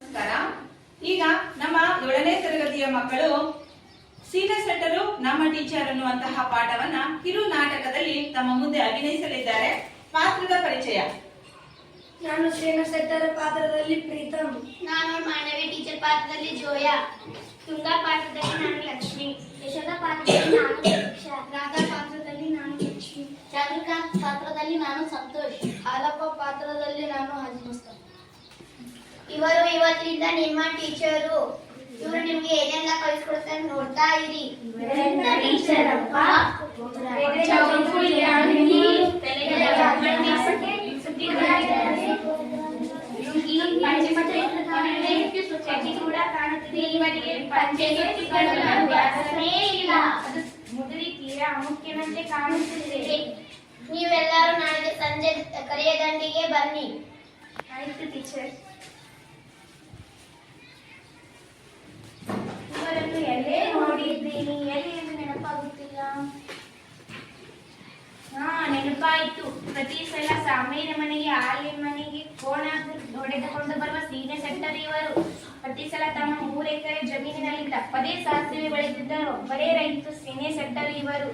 ನಮಸ್ಕಾರ. ಈಗ ನಮ್ಮ 7ನೇ ತರಗತಿಯ ಮಕ್ಕಳು ಸೀನಿಯರ್ ಸೆಟ್ಟರು ನಮ್ಮ ಟೀಚರ್ ಅನ್ನುವಂತಹ ಪಾಠವನ್ನ ಕಿರು ನಾಟಕದಲ್ಲಿ ತಮ್ಮ ಮುಂದೆ ಅಭಿನಯಿಸಲಿದ್ದಾರೆ. ಪಾತ್ರದ ಪರಿಚಯ. ನಾನು ಸೀನಿಯರ್ ಸೆಟ್ಟರ್ ಪಾತ್ರದಲ್ಲಿ ಪ್ರೀತಮ್. ನಾನು ಮಾನವಿ ಟೀಚರ್ ಪಾತ್ರದಲ್ಲಿ ಜೋಯಾ. ತುಂಗಾ ಪಾತ್ರದಲ್ಲಿ ನಾನು ಲಕ್ಷ್ಮಿ. ಯಶೋಧ ಪಾತ್ರದಲ್ಲಿ ನಾನು ದೀಕ್ಷಾ. ರಾಧಾ ಪಾತ್ರದಲ್ಲಿ ನಾನು ಲಕ್ಷ್ಮಿ. ಚಂದ್ರಕಾಂತ್ ಪಾತ್ರದಲ್ಲಿ ನಾನು ಸಂತೋಷ್. ಹಾಲಪ್ಪ ಪಾತ್ರದಲ್ಲಿ ನಾನು ಹಜಿಮಸ್ತ. ಇವರು ಇವತ್ತಿನಿಂದ ನಿಮ್ಮ ಟೀಚರು. ಇವರು ನಿಮ್ಗೆ ಏನೆಲ್ಲ ಕಲಿಸ್ಕೊಡ್ತಾರೆ ನೋಡ್ತಾ ಇರಿ. ಮುದುರಿ ತೀರಾ ಮುಖ್ಯನಂತೆ ಕಾಣುತ್ತಿದೆ. ನೀವೆಲ್ಲರೂ ನಾಳೆ ಸಂಜೆ ಕರೆಯ ದಂಡಿಗೆ ಬನ್ನಿ. ಆಯ್ತು ಟೀಚರ್. ಇವರನ್ನು ಎಲ್ಲೇ ನೋಡಿದ್ದೀನಿ, ಎಲ್ಲಿ ಎಂದು ನೆನಪಾಗುತ್ತಿಲ್ಲ. ನೆನಪಾಯಿತು. ಪ್ರತಿ ಸಲ ಸಾಮೇನ ಮನೆಗೆ ಆಲಿನ ಮನೆಗೆ ಕೋಣ ಹೊಡೆದುಕೊಂಡು ಬರುವ ಸೀನಿಯರ್ ಸೆಟ್ಟರ್ ಇವರು. ಪ್ರತಿ ಸಲ ತಮ್ಮ 3 ಎಕರೆ ಜಮೀನಿನಲ್ಲಿ ತಪ್ಪದೇ ಸಾಸಿವೆ ಬೆಳೆದಿದ್ದರು. ಒಬ್ಬರೇ ರೈತ ಸೀನಿಯರ್ ಸೆಟ್ಟರ್ ಇವರು.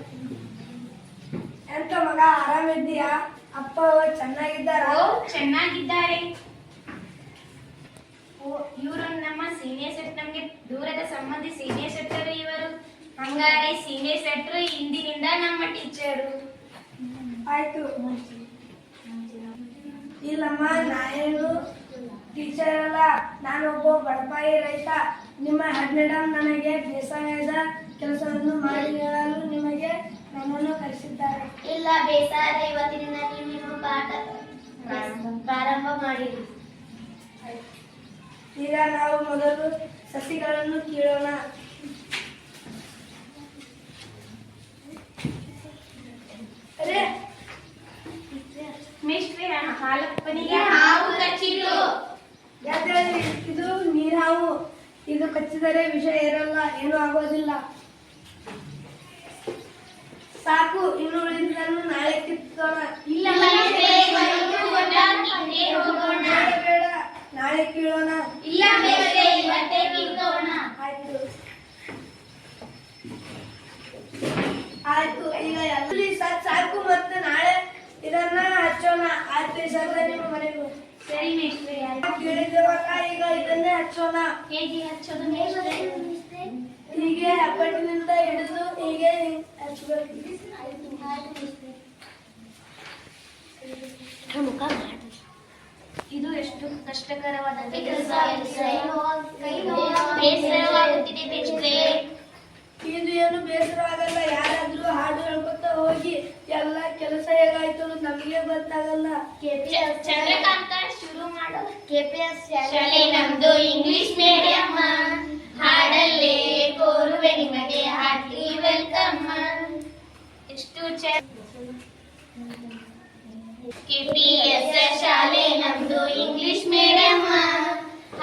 ಎಂತ ಮಗ, ಆರಾಮಿದ್ದೀಯಾ? ಅಪ್ಪ ಚೆನ್ನಾಗಿದ್ದಾರ? ಚೆನ್ನಾಗಿದ್ದಾರೆ. ಇವರು ನಮ್ಮ ಸೀನಿಯರ್ ಸೆಟ್, ನಮ್ಗೆ ದೂರದ ಸಂಬಂಧಿ ಸೀನಿಯರ್ ಸೆಟ್ಟರ್ ಇವರು. ಹಂಗಾರೆ ಸೀನಿಯರ್ ಸೆಟ್ಟರ್ ಇಂದಿನಿಂದ ನಮ್ಮ ಟೀಚರು. ಆಯ್ತು. ಇಲ್ಲಮ್ಮ, ನಾನೇನು ಟೀಚರ್ ಅಲ್ಲ, ನಾನೊಬ್ಬ ಬಡಪಾಯಿ ರೈತ. ನಿಮ್ಮ ಹೆಡ್ ಮೇಡಮ್ ನನಗೆ ಬೇಸಾಯದ ಕೆಲಸವನ್ನು ಮಾಡಿ ಹೇಳಲು ನಿಮಗೆ ನನ್ನನ್ನು ಕರೆಸಿದ್ದಾರೆ. ಇಲ್ಲ, ಬೇಸಾಯದ ಇವತ್ತಿನಿಂದ ನೀವು ನಿಮ್ಮ ಪಾಠ ಪ್ರಾರಂಭ ಮಾಡಿರಿ. ಈಗ ನಾವು ಮೊದಲು ಸಸಿಗಳನ್ನು ಕೀಳೋಣ. ಮೇಷ್ಟ್ರೆ, ಹಾಲಪ್ಪನಿಗೆ ಹಾವು ಕಚ್ಚಿತು. ಇದು ನೀರಾವು. ಇದು ಕಚ್ಚಿದರೆ ವಿಷ ಇರಲ್ಲ, ಏನೂ ಆಗೋದಿಲ್ಲ. ಸಾಕು, ಇನ್ನು ಉಳಿದಿದ್ದನ್ನು ನಾಳೆ ಕಿತ್ತೋಣ. ಇಲ್ಲ, ಬೇಡ, ನಾಳೆ ಕೀಳೋಣ. ಇಲ್ಲ, ಇವತ್ತೇ ಕಿತ್ತೋಣ. ಆಯ್ತು. ಆಯ್ತು, ಈಗ ಎಲ್ಲಿ ಸಾಕು, ಮತ್ತೆ ನಾಳೆ ಇದನ್ನ ಹಚ್ಚೋಣ. ಆಯ್ತು, ಈ ಸಲ ನಿಮ್ಮ ಮನೆಗೂ ಸರಿ ಮೇಷ್ಟ್ರೆ. ಕೇಳಿದ್ದೇವಲ್ಲ, ಈಗ ಇದನ್ನೇ ಹಚ್ಚೋಣ. ಹೇಗೆ ಹಚ್ಚೋದು ಮೇಷ್ಟ್ರೆ? ಹೀಗೆ ಹೆಬ್ಬಟ್ಟಿನಿಂದ ಹಿಡಿದು ಹೀಗೆ ಹಚ್ಚಬೇಕು. ಇದು ಎಷ್ಟು ಕಷ್ಟಕರವಾದ ಕೆಲಸ. ಬೇಸರವಾಗುತ್ತಿದೆ ಮೇಷ್ಟ್ರೆ. ಇದು ಏನು ಬೇಸರ ಆಗಲ್ಲ. ಯಾರಾದ್ರೂ ಹಾಡು ಹೇಳ್ಕೊತ ಹೋಗಿ ಎಲ್ಲ ಕೆಲಸ ಹೇಗಾಯ್ತು ನಮಗೆ ಗೊತ್ತಾಗಲ್ಲ. ಚಂದ್ರಕಾಂತ ಶುರು ಮಾಡೋ. KPS ಶಾಲೆ ನಮ್ದು ಇಂಗ್ಲಿಷ್ ಮೀಡಿಯಂ. ಹಾಡಲ್ಲೇ ಕೋರುವೆ ನಿಮಗೆ ಹಾರ್ಟ್ಲಿ ವೆಲ್ಕಮ್. ಎಷ್ಟು KPS ಶಾಲೆ ನಮ್ದು ಇಂಗ್ಲಿಷ್ ಮೀಡಿಯಂ.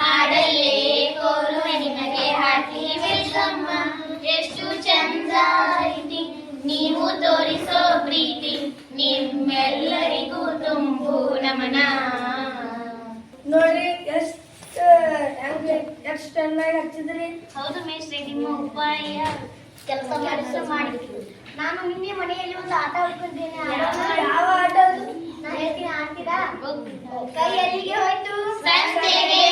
ಹಾಡಲ್ಲೇ ಕೋರುವೆ ನಿಮಗೆ ಹಾರ್ಟ್ಲಿ ವೆಲ್ಕಮ್. ಎಷ್ಟು ಚಂದ ಐತಿ ನೀವು ತೋರಿಸೋ ಪ್ರೀತಿ, ನಿಮ್ಮೆಲ್ಲರಿಗೂ ತುಂಬು ನಮನ. ನೋಡ್ರಿ, ಎಷ್ಟು ಚೆನ್ನಾಗಿ ಹಚ್ಚಿದ್ರಿ. ಹೌದು ಮೇಷ್ಟ್ರೆ, ನಿಮ್ಮ ಉಪಾಯ ಕೆಲಸ ಮಾಡಿದ್ರು. ನಾನು ನಿನ್ನೆ ಮನೆಯಲ್ಲಿ ಒಂದು ಆಟ ಆಡ್ಕೊಂಡಿದ್ದೇನೆ. ಯಾವ ಆಟ ಅದು? ನಾನು ಹೇಳ್ತೀನಿ, ಆಡ್ತೀರಾ? ಕೈ ಎಲ್ಲಿಗೆ ಹೋಯ್ತು? ಸಂತೆಗೆ.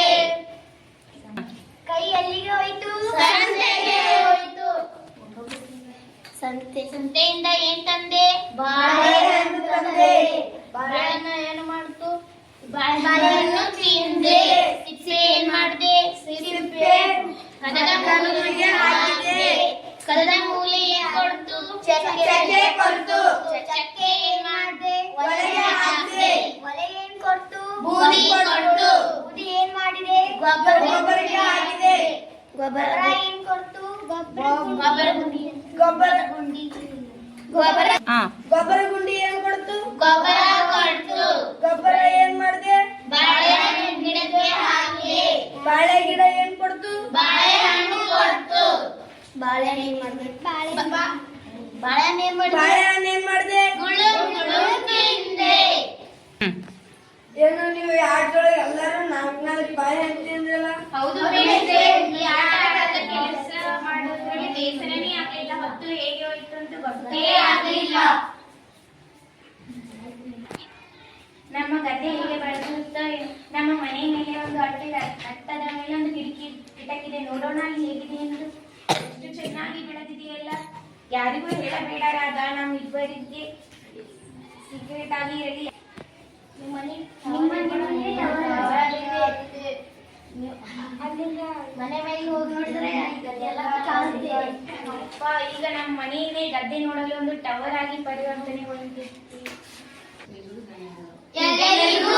ಕೈ ಎಲ್ಲಿಗೆ ಹೋಯ್ತು? ಸಂತೆಗೆ ಹೋಯ್ತು. ಸಂತೆಯಿಂದ ಏನ್ ತಂದೆ? ಬಾಳೆಹಣ್ಣು ತಂದೆ. ಬಾಳೆಹಣ್ಣು ಏನು ಮಾಡ್ತು? ಬಾಳೆಹಣ್ಣು ತಿಂದೆ. ಸಿಪ್ಪೆ ಏನ್ ಮಾಡ್ದೆ? ಸಿಪ್ಪೆ ಕದದ ಮೂಲೆಗೆ ಹಾಕಿದೆ. ಕದದ ಮೂಲೆ ಏನ್ ಕೊಡ್ತು? ಚಕ್ಕೆ ಕೊಡ್ತು. ಚಕ್ಕೆ ಏನ್ ಮಾಡ್ದೆ? ಒಲೆಗೆ ಹಾಕಿದೆ. ಒಲೆ ಏನ್ ಕೊಡ್ತು? ಬೂದಿ ಕೊಡ್ತು. ಬೂದಿ ಏನ್ ಮಾಡಿದೆ? ಗೊಬ್ಬರಕ್ಕೆ ಹಾಕಿದೆ. ಗೊಬ್ಬರ ಏನ್ ಕೊಡ್ತು? ಗೊಬ್ಬರ ಗುಂಡಿ. ಗೊಬ್ಬರ ಗುಂಡಿ ಏನ್ ಕೊಡ್ತು? ಗೊಬ್ಬರ ಕೊಡ್ತು. ಗೊಬ್ಬರ ಏನ್ ಮಾಡಿದೆ? ಬಾಳೆಹಣ್ಣು ಗಿಡಕ್ಕೆ ಹಾಕಿದೆ. ಬಾಳೆ ಗಿಡ ಏನ್ ಕೊಡ್ತು? ಬಾಳೆಹಣ್ಣು ಕೊಡ್ತು. ಬಾಳೆಹಣ್ಣು ಏನ್ ಮಾಡಿದೆ? ಬಾಳೆಹಣ್ಣು ಏನ್ ಮಾಡಿದೆ? ಗುಳು ಗುಳು ತಿಂದೆ. ಏನು ನೀವು ಈ ಆಟದೊಳಗೆ ಎಲ್ಲರೂ ನಾಲ್ಕು ಬಾಯಿ ಅಂತಿದ್ರಲ್ಲ? ಹೌದು ಮೇಷ್ಟ್ರೆ, ಈ ಆಟದ ಕೆಲಸ ಮಾಡೋದ್ರಲ್ಲಿ ಬೇಸರನೇ ಆಗ್ಲಿಲ್ಲ, ಹೊತ್ತು ಹೇಗೆ ಹೋಯ್ತು ಅಂತ ಗೊತ್ತೇ ಆಗ್ಲಿಲ್ಲ. ನಮ್ಮ ಗದ್ದೆ ಹೇಗೆ ಬೆಳೆಸುತ್ತೋ ನಮ್ಮ ಮನೆ ಮೇಲೆ ಒಂದು ಅಟ್ಟದ ಮೇಲೆ ಒಂದು ಕಿಟಕಿದೆ, ನೋಡೋಣ ಅಲ್ಲಿ ಹೇಗಿದೆ ಎಂದು. ಎಷ್ಟು ಚೆನ್ನಾಗಿ ಬೆಳೆದಿದೆಯಲ್ಲ. ಯಾರಿಗೂ ಹೇಳಬೇಡ ರಾಧಾ, ನಮ್ಮ ಇಬ್ಬರಿಗೆ ಸೀಕ್ರೆಟ್ ಆಗಿ ಇರಲಿ. ಮನೆ ಮೇಲೆ ಹೋಗಿ ನೋಡಿದ್ರೆ ಎಲ್ಲ ಕಾಣುತ್ತೆ. ಅಪ್ಪ, ಈಗ ನಮ್ಮ ಮನೆಯನ್ನೇ ಗದ್ದೆ ನೋಡಲು ಒಂದು ಟವರ್ ಆಗಿ ಪರಿವರ್ತನೆಗೊಂಡಿದೆ. ಎಲ್ಲರಿಗೂ